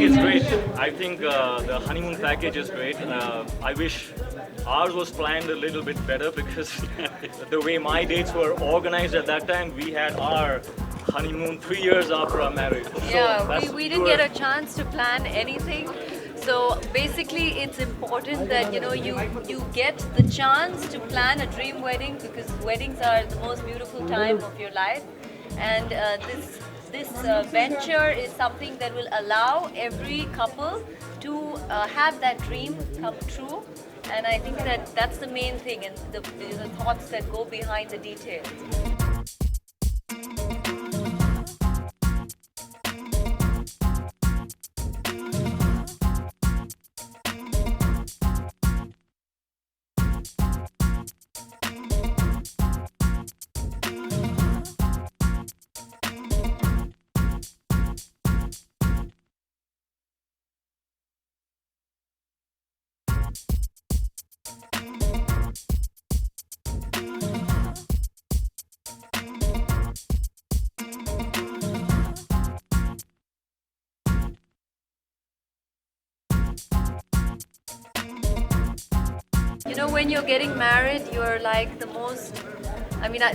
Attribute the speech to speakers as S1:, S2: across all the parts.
S1: It's great. I think the honeymoon package is great. I wish ours was planned a little bit better because the way my dates were organized at that time, we had our honeymoon 3 years after our marriage.
S2: Yeah, we didn't get a chance to plan anything. So basically, it's important that you get the chance to plan a dream wedding because weddings are the most beautiful time of your life, and this venture is something that will allow every couple to have that dream come true. And I think that that's the main thing, and the thoughts that go behind the details. When you're getting married, you're like the most,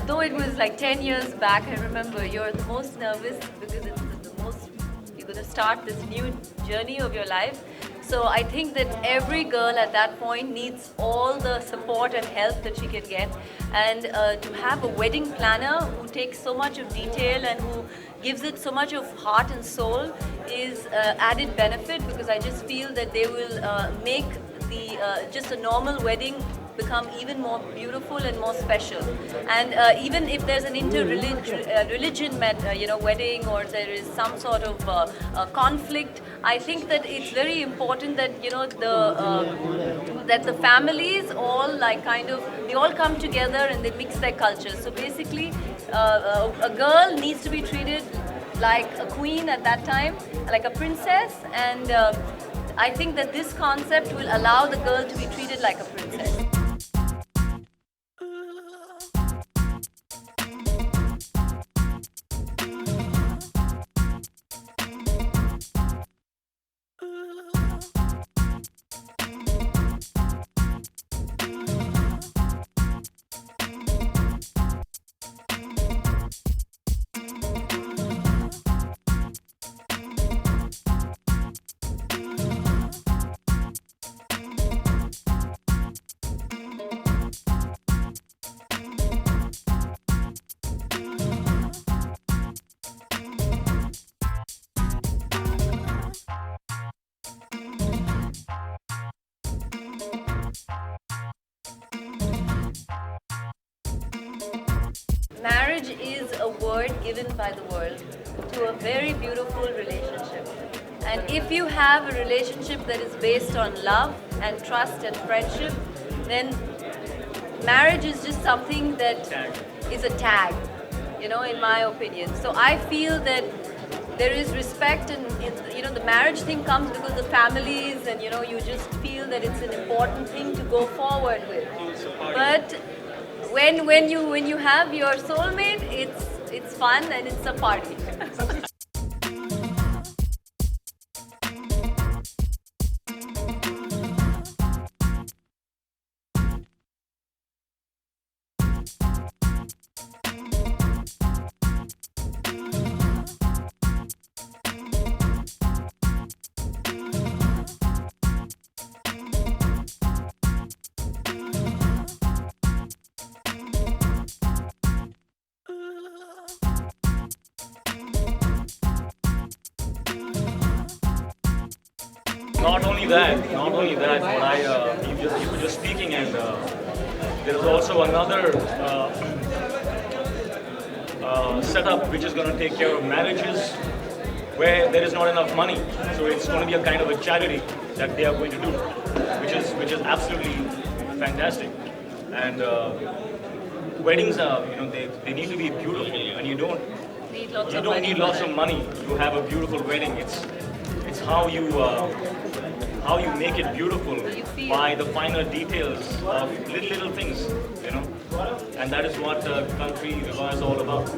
S2: though it was like 10 years back, I remember, you're the most nervous because it's the most, you're going to start this new journey of your life. So I think that every girl at that point needs all the support and help that she can get. And to have a wedding planner who takes so much of detail and who gives it so much of heart and soul is added benefit, because I just feel that they will make just a normal wedding become even more beautiful and more special. And even if there's an religion wedding, or there is some sort of conflict, I think that it's very important that that the families all they all come together and they mix their cultures. So basically, a girl needs to be treated like a queen at that time, like a princess, and I think that this concept will allow the girl to be treated like a princess. Marriage is a word given by the world to a very beautiful relationship. And if you have a relationship that is based on love and trust and friendship, then marriage is just something that is a tag, in my opinion. So I feel that there is respect, and the marriage thing comes because the families, and you just feel that it's an important thing to go forward with. But when you have your soulmate, it's fun and it's a party.
S1: Not only that, what you were just speaking, and there is also another setup which is going to take care of marriages where there is not enough money. So it's going to be a kind of a charity that they are going to do, which is absolutely fantastic. And weddings are, they need to be beautiful, and you don't need lots of money to have a beautiful wedding. It's how you make it beautiful by the finer details of little things, and that is what country Viva is all about.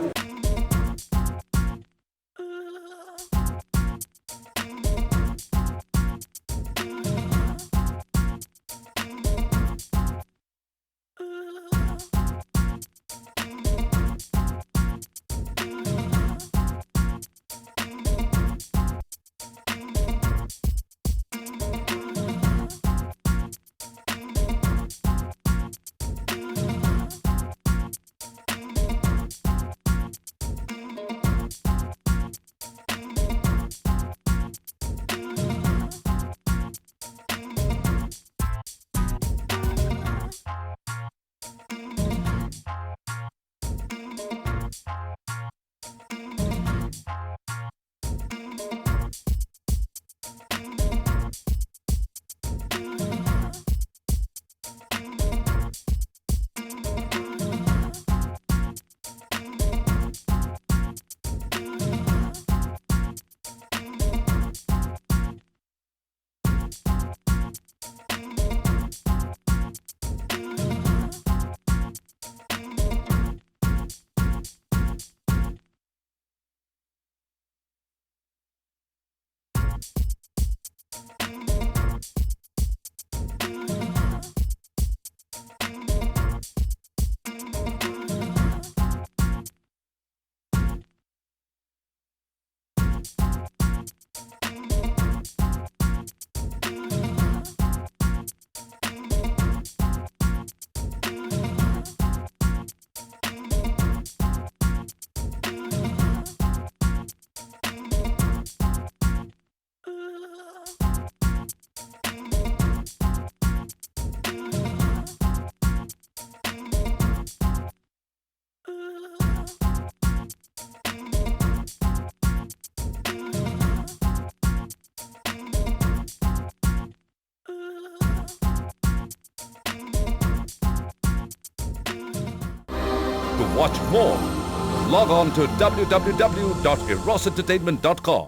S3: To watch more, log on to www.erosentertainment.com.